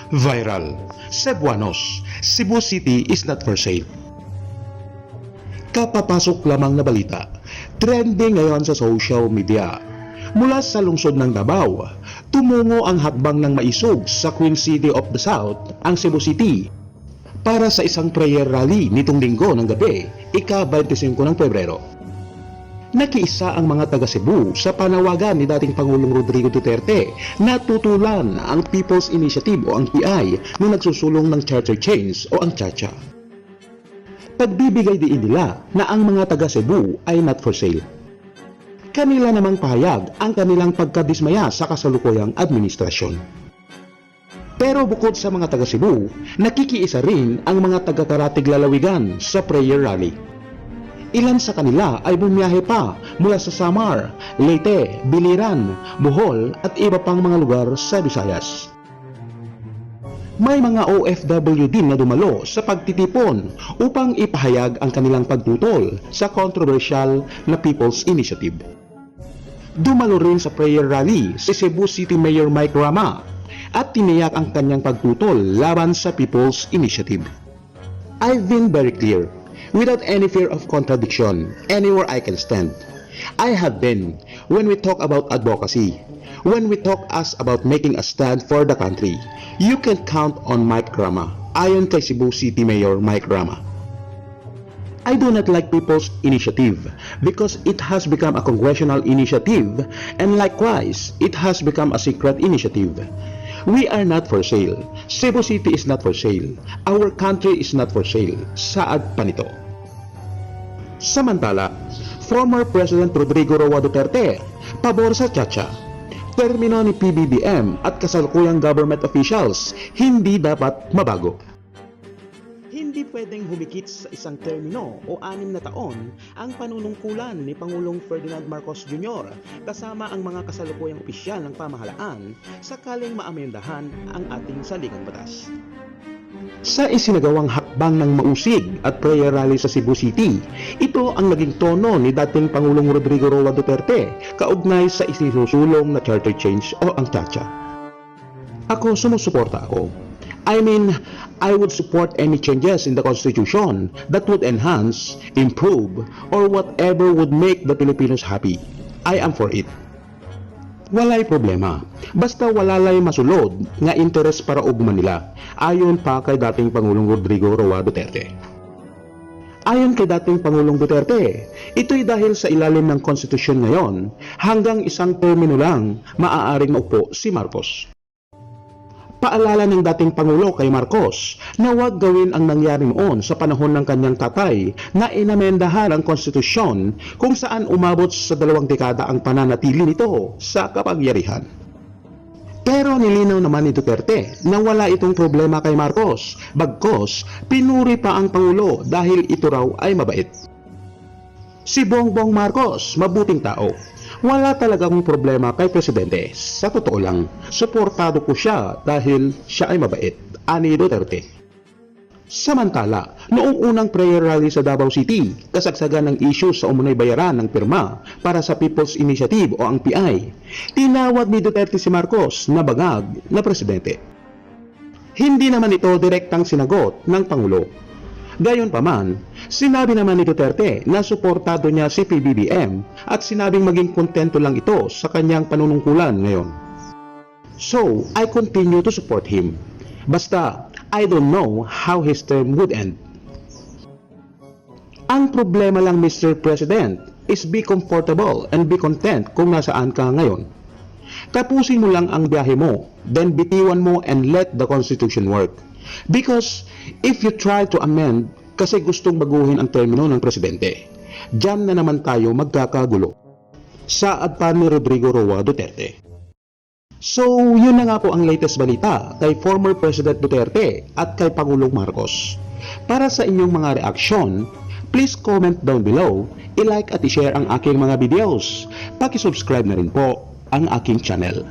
Viral. Cebuanos, Cebu City is not for sale. Kapapasok lamang na balita, trending ngayon sa social media. Mula sa lungsod ng Davao, tumungo ang hakbang ng maisog sa Queen City of the South, ang Cebu City, para sa isang prayer rally nitong linggo ng gabi, ika-25 ng Pebrero. Nakiisa ang mga taga Cebu sa panawagan ni dating Pangulong Rodrigo Duterte na tutulan ang People's Initiative o ang PI na nagsusulong ng charter change o ang CHACHA. Pagbibigay din nila na ang mga taga Cebu ay not for sale. Kanila namang pahayag ang kanilang pagkadismaya sa kasalukuyang administrasyon. Pero bukod sa mga taga Cebu, nakikiisa rin ang mga taga Karatig Lalawigan sa prayer rally. Ilan sa kanila ay bumiyahe pa mula sa Samar, Leyte, Biliran, Bohol at iba pang mga lugar sa Visayas. May mga OFW din na dumalo sa pagtitipon upang ipahayag ang kanilang pagtutol sa controversial na People's Initiative. Dumalo rin sa prayer rally si Cebu City Mayor Mike Rama at tiniyak ang kanyang pagtutol laban sa People's Initiative. I've been very clear, without any fear of contradiction, anywhere I can stand. I have been, when we talk about advocacy, when we talk us about making a stand for the country, you can count on Mike Rama, ayon kay Cebu City Mayor Mike Rama. I do not like People's Initiative because it has become a congressional initiative and likewise, it has become a secret initiative. We are not for sale. Cebu City is not for sale. Our country is not for sale. Saad pa nito. Samantala, former President Rodrigo Roa Duterte, pabor sa CHACHA. Termino ni PBBM at kasalukuyang government officials, hindi dapat mabago. Hindi pwedeng humikit sa isang termino o 6 na taon ang panunungkulan ni Pangulong Ferdinand Marcos Jr. kasama ang mga kasalukuyang opisyal ng pamahalaan sakaling maamendahan ang ating saligang batas. Sa isinagawang hakbang ng mausig at prayer rally sa Cebu City, ito ang naging tono ni dating Pangulong Rodrigo Roa Duterte kaugnay sa isinusulong na charter change o ang CHACHA. Ako, sumusuporta ako. I would support any changes in the Constitution that would enhance, improve, or whatever would make the Filipinos happy. I am for it. Walay problema. Basta walalay masulod nga interes para ugman nila, ayon pa kay dating Pangulong Rodrigo Roa Duterte. Ayon kay dating Pangulong Duterte, ito'y dahil sa ilalim ng konstitusyon ngayon, hanggang isang termino lang maaaring maupo si Marcos. Paalala ng dating Pangulo kay Marcos na huwag gawin ang nangyari noon sa panahon ng kanyang tatay na inamendahan ang konstitusyon kung saan umabot sa 2 dekada ang pananatili nito sa kapangyarihan. Pero nilinaw naman ni Duterte na wala itong problema kay Marcos, bagkos pinuri pa ang Pangulo dahil ito raw ay mabait. Si Bongbong Marcos, mabuting tao. Wala talagang problema kay Presidente. Sa totoo lang, suportado ko siya dahil siya ay mabait, ani Duterte. Samantala, noong unang prayer rally sa Davao City, kasagsagan ng issue sa umunay bayaran ng pirma para sa People's Initiative o ang PI, tinawag ni Duterte si Marcos na bangag na Presidente. Hindi naman ito direktang sinagot ng Pangulo. Gayunpaman, sinabi naman ni Duterte na suportado niya si PBBM at sinabing maging kontento lang ito sa kanyang panunungkulan ngayon. So, I continue to support him. Basta, I don't know how his term would end. Ang problema lang, Mr. President, is be comfortable and be content kung nasaan ka ngayon. Tapusin mo lang ang biyahe mo, then bitiwan mo and let the Constitution work. Because if you try to amend kasi gustong baguhin ang termino ng Presidente, diyan na naman tayo magkakagulo. Saad pa ni Rodrigo Roa Duterte. So, yun na nga po ang latest balita kay former President Duterte at kay Pangulong Marcos. Para sa inyong mga reaksyon, please comment down below, i-like at i-share ang aking mga videos. Paki-subscribe na rin po ang aking channel.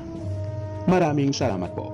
Maraming salamat po.